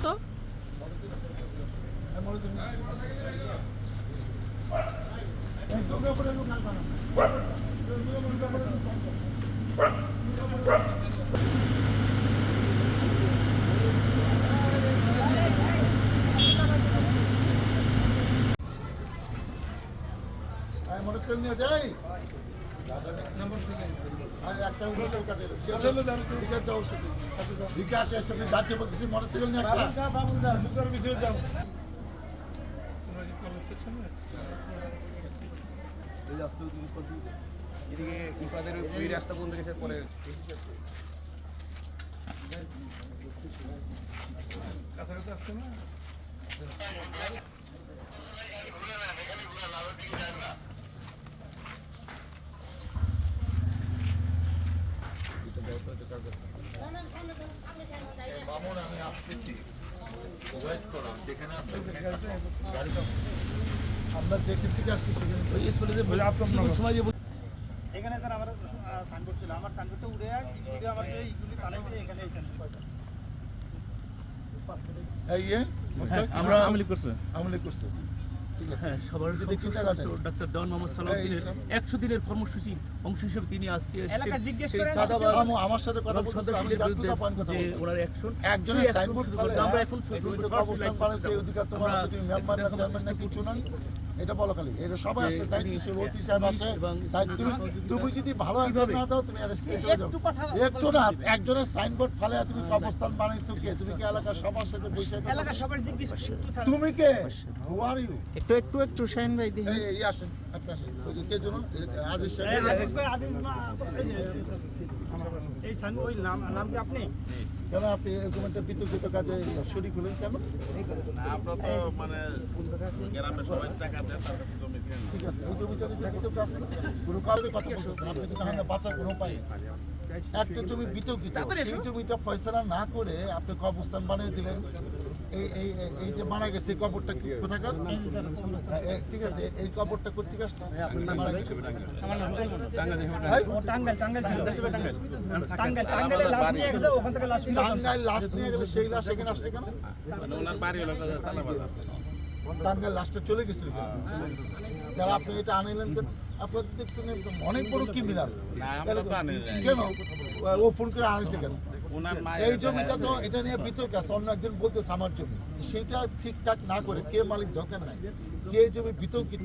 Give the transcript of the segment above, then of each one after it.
তো মোটরসাইকেল নিয়ে যাই বিকাশের সাথে যাচ্ছে বলতেছি মোটরসাইকেল নিয়ে এদিকে ইফাদের ওই রাস্তা বন্ধ গেছে পরে কাছাকাছি আসছে না আমি আসতেছি ওয়েট করো যেখানে আমরা যেখান থেকে আসছি সেখানে এখানে স্যার আমার সাইনবোর্ড ছিল আমার সাইনবোর্ডটা উড়ে আমার এইগুলি তালাই দিয়ে এখানে আমরা আমলি করছে হ্যাঁ, সবার ডাক্তার দেওয়ান মোহাম্মদ সালাউদ্দিনের 100 দিনের কর্মসূচির অংশ হিসেবে তিনি আজকে আমার সাথে কথা বলতে যে ওনার অ্যাকশন একজনের সাইনবোর্ড আমরা এখন কিছু নয় এটা বলো খালি এটা সবাই আসতে দায়িত্ব ওসি সাহেব আছে তুমি যদি ভালো অ্যাকশন না দাও তুমি অ্যারেস্ট করে যাও একটু না একজনের সাইনবোর্ড ফালে তুমি অবস্থান বানাইছো কে তুমি কি এলাকার সবার সাথে বসে এলাকা সবার জিজ্ঞেস তুমি কে হু আর ইউ একটু শাহিন ভাই দেখি এই আসেন আপনি আসেন কে জন্য আজিজ সাহেব এই সাইনবোর্ড ওই নাম কি আপনি কেন আপনি এরকম একটা বিতর্কিত কাজে শরীক হলেন কেন আমরা তো মানে গ্রামের সবাই টাকা দেয় তার কাছে জমি কিনে ঠিক আছে এই জমিটা যদি বিতর্ক আছে কোনো কারণে কথা বলতেছেন আপনি তো তাহলে বাঁচার কোনো উপায় নেই। একটা জমি বিতর্কিত সেই জমিটা ফয়সালা না করে আপনি কবরস্থান বানিয়ে দিলেন এই যে মারা গেছে এই কবরটা কোথাকার ঠিক আছে এই কবরটা কোথেকে আসছে টাঙ্গাইল লাশ নিয়ে গেলে সেই লাশ এখানে আসছে কেন মানে ওনার বাড়ি হলো সালাবাজার টাঙ্গাইল লাশটা চলে গেছিল যারা আপনি এটা আনিলেন আপনার দেখছেন অনেক বড় ক্রিমিনাল কেন ও ফোন করে আনিছে কেন এই জমিটা তো এটা নিয়ে বিতর্ক আছে অন্য একজন বলতেছে আমার জমি সেটা ঠিকঠাক না করে কে মালিক দরকার নাই যে জমি বিতর্কিত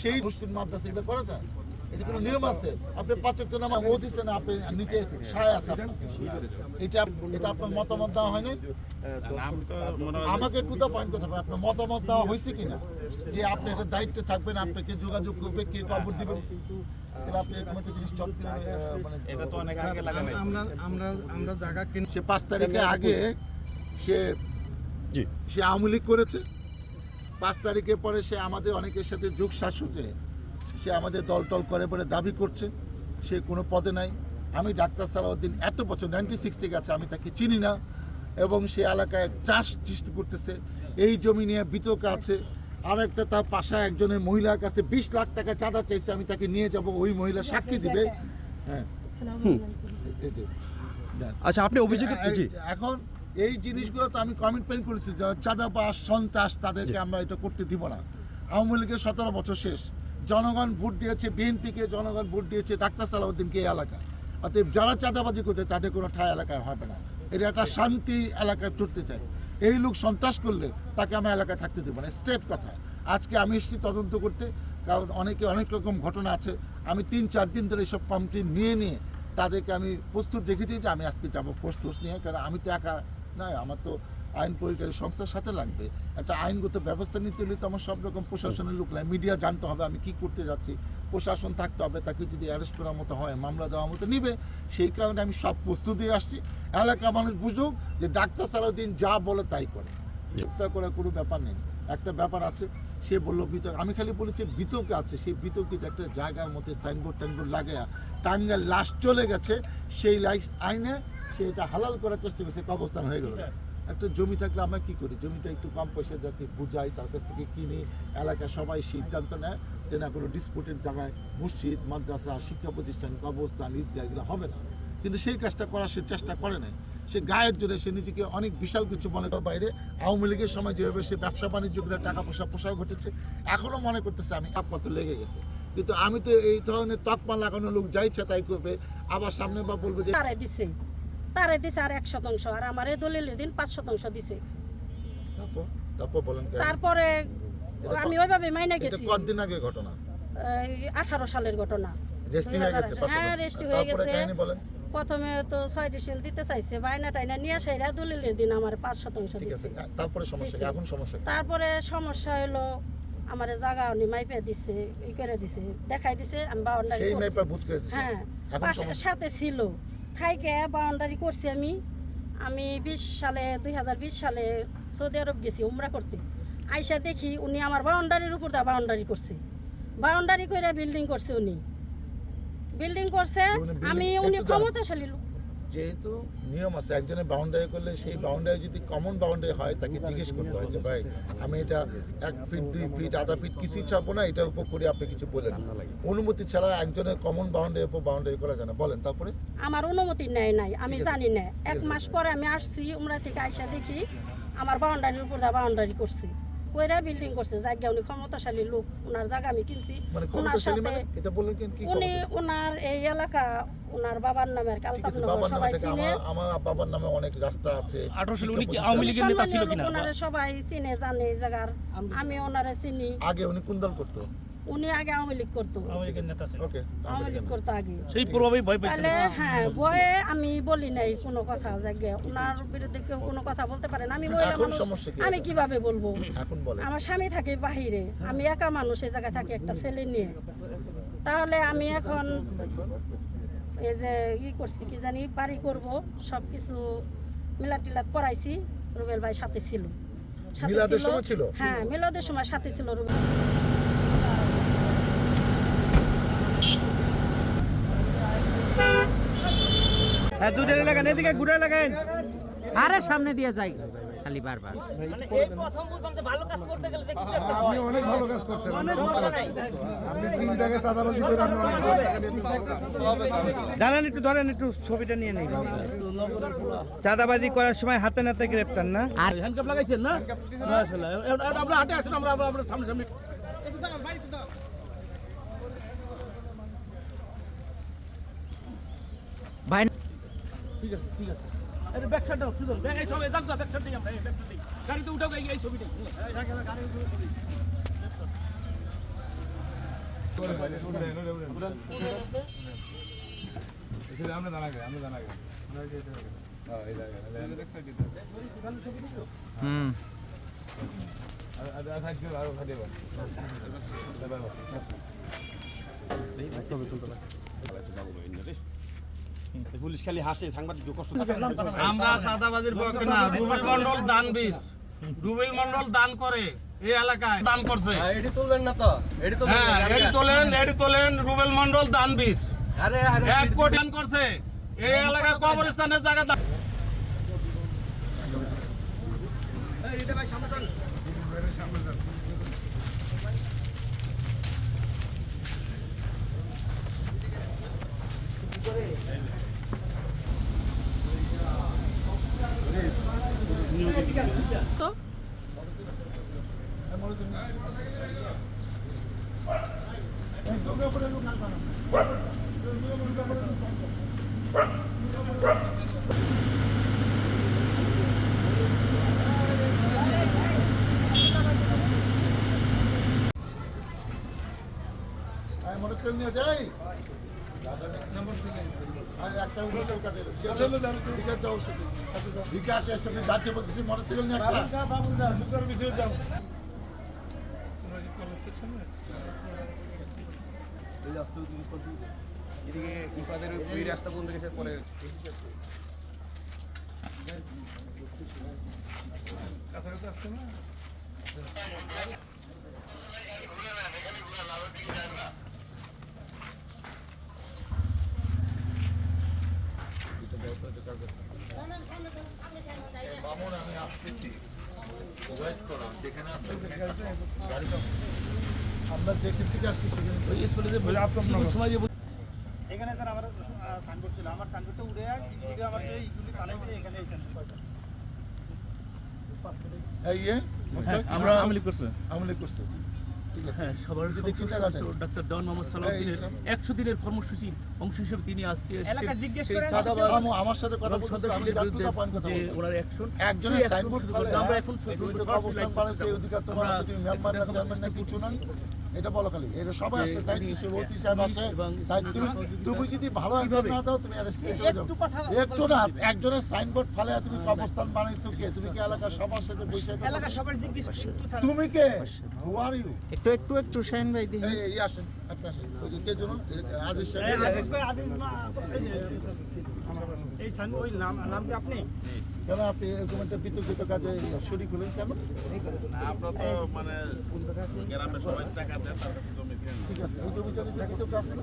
সেই মুসলিম মাদ্রাসা এটা করা যায় এটা কোনো নিয়ম আছে আপনি 5 ওয়াক্ত নামাজ ও দিচ্ছেন আপনি নিচে সায় আছে এটা আপনার মতামত দেওয়া হয়নি আমাকে একটু তো পয়েন্ট করতে হবে আপনার মতামত দেওয়া হয়েছে কিনা যে আপনি এটা দায়িত্বে থাকবেন আপনাকে যোগাযোগ করবে কে কবর দিবেন আপনি এরকম একটা জিনিস চট মানে এটা তো অনেক আগে লাগানো আমরা জায়গা কিনে সে 5 তারিখে আগে সে আওয়ামী লীগ করেছে 5 তারিখের পরে সে আমাদের অনেকের সাথে যোগ শাসকে সে আমাদের দলটল করে বলে দাবি করছে সে কোনো পদে নাই আমি ডাক্তার সালাউদ্দিন এত বছর 96 থেকে আছে আমি তাকে চিনি না এবং সে এলাকায় চাষ সৃষ্টি করতেছে এই জমি নিয়ে বিতর্ক আছে আর একটা তার পাশে একজনের মহিলার কাছে 20 লাখ টাকা চাঁদা চাইছে আমি তাকে নিয়ে যাব ওই মহিলা সাক্ষী দিবে হ্যাঁ আচ্ছা আপনি অভিযোগ এখন এই জিনিসগুলো তো আমি কমিটমেন্ট করেছি চাঁদাবাজ সন্ত্রাস তাদেরকে আমরা এটা করতে দিব না আওয়ামী লীগের 17 বছর শেষ জনগণ ভোট দিয়েছে বিএনপিকে জনগণ ভোট দিয়েছে ডাক্তার সালাউদ্দিনকে এই এলাকায় অতএব যারা চাঁদাবাজি করতে তাদের কোনো ঠাই এলাকায় হবে না এটা একটা শান্তি এলাকায় চড়তে চাই এই লোক সন্ত্রাস করলে তাকে আমি এলাকায় থাকতে দেবো না স্ট্রেট কথা আজকে আমি এসেছি তদন্ত করতে কারণ অনেক রকম ঘটনা আছে আমি 3-4 দিন ধরে এইসব কমপ্লেন নিয়ে তাদেরকে আমি প্রস্তুত দেখেছি যে আমি আজকে যাবো পোস্ট নিয়ে কারণ আমি তো একা না আমার তো আইন প্রয়োগকারী সংস্থার সাথে লাগবে একটা আইনগত ব্যবস্থা নিতে হলে তো আমার সব রকম প্রশাসনের লোক লাগে মিডিয়া জানতে হবে আমি কি করতে যাচ্ছি প্রশাসন থাকতে হবে তাকে যদি অ্যারেস্ট করার মতো হয় মামলা দেওয়ার মতো নিবে সেই কারণে আমি সব প্রস্তুতি আসছি এলাকা মানুষ বুঝুক যে ডাক্তার সালাউদ্দিন যা বলে তাই করে গ্রেপ্তার করার কোনো ব্যাপার নেই একটা ব্যাপার আছে সে বললো বিতর্ক আমি খালি বলেছি বিতর্ক আছে সেই বিতর্কিত একটা জায়গার মধ্যে সাইনবোর্ড লাগাইয়া টাঙ্গাইল লাশ চলে গেছে সেই আইনে সে এটা হালাল করার চেষ্টা করছে অবস্থান হয়ে গেল একটা জমি থাকলে আমরা কী করি জমিটা একটু কম পয়সা দেখে বুঝাই তার কাছ থেকে কিনে এলাকার সবাই সিদ্ধান্ত নেয় যে না কোনো ডিসপুটের জায়গায় মসজিদ মাদ্রাসা শিক্ষা প্রতিষ্ঠান কবরস্থান ঈদগাহ এগুলো হবে না কিন্তু সেই কাজটা করার সে চেষ্টা করে নাই। সে গায়ের জোরে সে নিজেকে অনেক বিশাল কিছু মনে করে। বাইরে আওয়ামী লীগের সময় যেভাবে সে ব্যবসা বাণিজ্য করে টাকা পয়সা পোষাও ঘটেছে, এখনও মনে করতেছে আমি আপত্তি লেগে গেছে। কিন্তু আমি তো এই ধরনের তকমা লাগানো লোক যা ইচ্ছা তাই করবে, আবার সামনে বা বলবে যে তারে দিছে আর 100%, আর আমারে দলিলের দিন 5% দিছে। তারপর বলেন কেন? তারপরে আমি ওইভাবে মাইনে এটা গেছি। কতদিন আগে ঘটনা? 18 সালের ঘটনা। রেজিস্ট্রি হয়ে গেছে? 2000 হ্যাঁ, রেজিস্ট্রি হয়ে তারপরে গেছে। কাহিনী বলেন। প্রথমে তো 6 ডিসেল দিতে চাইছে, বাইনা টাইনা নিয়ে সেরা দলিলের দিন আমার 5% ঠিক আছে, দিছে। তারপরে সমস্যা কি? এখন সমস্যা কি? তারপরে সমস্যা হলো আমার জায়গা উনি মাইপে দিছে, ই করে দিছে, দেখাই দিছে, আমি বাউন্ডারি সেই করছি। মাইপা বুঝ করে দিছে। হ্যাঁ, এখন সমস্যা? সাথে ছিল থাইকে বাউন্ডারি করছি। আমি 2020 সালে সৌদি আরব গেছি উমরা করতে। আইসা দেখি উনি আমার বাউন্ডারির উপর দা বাউন্ডারি করছে, বাউন্ডারি করে বিল্ডিং করছে। উনি বিল্ডিং করছে, উনি একটু ক্ষমতাশালী লোক। যেহেতু নিয়ম আছে, একজনের বাউন্ডারি করলে সেই বাউন্ডারি যদি কমন বাউন্ডারি হয় তাকে জিজ্ঞেস করতে হয় যে ভাই আমি এটা 1 ফিট 2 ফিট আধা ফিট কিছুই ছাড়বো না, এটার উপর করে আপনি কিছু বলেন। অনুমতি ছাড়া একজনের কমন বাউন্ডারির উপর বাউন্ডারি করা যায় না। বলেন তারপরে। আমার অনুমতি নেয় নাই, আমি জানি না। 1 মাস পরে আমি আসছি উমরা থেকে, আইসা দেখি আমার বাউন্ডারির উপর দা বাউন্ডারি করছে, কইরা বিল্ডিং করছে। জায়গা উনি ক্ষমতাশালী লোক, ওনার জায়গা আমি কিনছি। মানে ওনার ক্ষমতাশালী সাথে মানে এটা বললেন কেন? কি উনি ক্ষমতা? ওনার এই এলাকা ওনার বাবার নামের ঠিক আছে, কালতাপনগর বাবার নামে সবাই থেকে চিনে। আমার বাবার নামে অনেক রাস্তা আছে। 18 সালে উনি কি আওয়ামী লীগের নেতা ছিল কিনা? ওনারে সবাই চিনে জানে এই জায়গার, আমি ওনারে চিনি। আগে উনি কোন দল করতো? উনি আগে আওয়ামী লীগ করতো, ওকে, আওয়ামী লীগ করতো আগে। সেই প্রভাবেই ভয় পাইছিল। তাহলে হ্যাঁ, ভয়ে আমি বলি নাই কোনো কথা। জায়গা ওনার বিরুদ্ধে কেউ কোনো কথা বলতে পারে না। আমি মহিলা এখন মানুষ, সমস্যা কি? আমি কিভাবে বলবো? এখন বলেন। আমার স্বামী থাকে বাহিরে, আমি একা মানুষ, এই জায়গায় থাকি একটা ছেলে নিয়ে। তাহলে আমি এখন এই যে করছি কি জানি বাড়ি করব, সব কিছু মিলাদ টিলাদ করাইছি। রুবেল ভাই সাথে ছিল। মিলাদের সময় ছিল? হ্যাঁ, মিলাদের সময় সাথে ছিল রুবেল। দুটো লাগান, এদিকে ঘুরে লাগান। আরে সামনে দিয়ে যাই খালি বারবার। আপনি অনেক ভালো কাজ করছেন, আপনি 3 টাকা চাঁদাবাজি করে দাঁড়ান একটু, ধরেন একটু ছবিটা নিয়ে নেই। চাঁদাবাজি করার সময় হাতে নাতে গ্রেপ্তার না? হ্যান্ডকাপ লাগাইছেন না? মাশাআল্লাহ। আমরা হাঁটে আসুন, আমরা সামনে সামনে। ভাই ঠিক আছে, ঠিক আছে। এটা ব্যাক সাইডটা সুন্দর। এই সবাই দাগ দাও, ব্যাক সাইড থেকে আমরা এই ব্যাক সাইড থেকে গাড়িতে উঠাও এই ছবিটা। আমরা জানাগে হুম পুলিশ খালি হাসে, সাংবাদিক কষ্ট। আমরা চাঁদাবাজির পক্ষে না। রুবেল মন্ডল দানবীর, রুবেল মন্ডল দান করে এই এলাকায় দান করছে। এটি তুলবেন না তো? হ্যাঁ, এটি তোলেন। রুবেল মন্ডল দানবীর 1 কোটি দান করছে এই এলাকায় কবরস্থানের জায়গা। আমি মোটরসাইকেল নিয়ে যাই। আর একটা মোটরসাইকেল কাছে বিকাশ যাওয়ার সাথে বিকাশের সাথে যাচ্ছে বলতেছি মোটরসাইকেল নিয়ে একটা। এদিকে ইফাদের ওই রাস্তা বন্ধ গেছে পরে। কাছাকাছি আসছে না? মামুন আমি আসতেছি, ওয়েট করো, যেখানে আসছেন গাড়িটা আমরা যেখান থেকে আসছি সেখানে ওই স্পটে যে সময় যে এখানে স্যার আমার সাইনবোর্ড ছিল, আমার সাইনবোর্ডটা উড়ে আমার ইগুলি পালাই দিয়ে এখানে এই যে আমরা আমলি করছে ঠিক আছে হ্যাঁ, সবার যদি চিন্তা করেন। ডাক্তার দেওয়ান মোহাম্মদ সালাউদ্দিনের 100 দিনের কর্মসূচির অংশ হিসেবে তিনি আজকে এলাকা জিজ্ঞেস সেই করেন। চাঁদাবাজ আমার সাথে কথা এবং বলছি, আমি সদস্যদের জাতীয় বিরুদ্ধে পয়েন্ট কথা যে বলছি। ওনার অ্যাকশন একজনের সাইনবোর্ড ফেলে আমরা এখন তুমি তো অবস্থান পারে সেই অধিকার তোমার আছে, তুমি মেম্বার না চেয়ারম্যান না কিছু নয়, এটা বলো খালি এটা সবাই আসলে দায়িত্বশীল ওসি সাহেব আছে তুমি যদি ভালো অ্যাকশন না দাও তুমি অ্যারেস্ট করে যাও একটু না একজনের সাইনবোর্ড ফেলে তুমি অবস্থান বানাইছো কে তুমি কি এলাকার সবার সাথে বসে এলাকা সবার জিজ্ঞেস তুমি কে হু আর ইউ একটু শাহিন ভাই দেখি এই আসেন আপনি আসেন ওই যে কে জন্য আজিজ সাহেব এই ওই নাম কি আপনি? কেন আপনি এরকম একটা বিতর্কিত কাজে শরীক হলেন কেন আমরা তো মানে গ্রামের সবাই টাকা দেয় তার কাছে জমি কিনে ঠিক আছে এই জমিটা যদি বিতর্ক আছে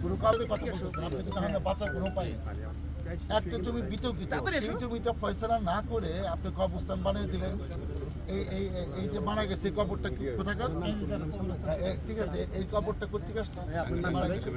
কোনো কারণে কথা বলতেছেন আপনি তো তাহলে বাঁচার কোনো উপায় নেই। একটা জমি বিতর্কিত সেই জমিটা ফয়সালা না করে আপনি কবরস্থান বানিয়ে দিলেন এই যে মারা গেছে এই কবরটা কোথাকার ঠিক আছে এই কবরটা কোথেকে আসছে মারা গেছে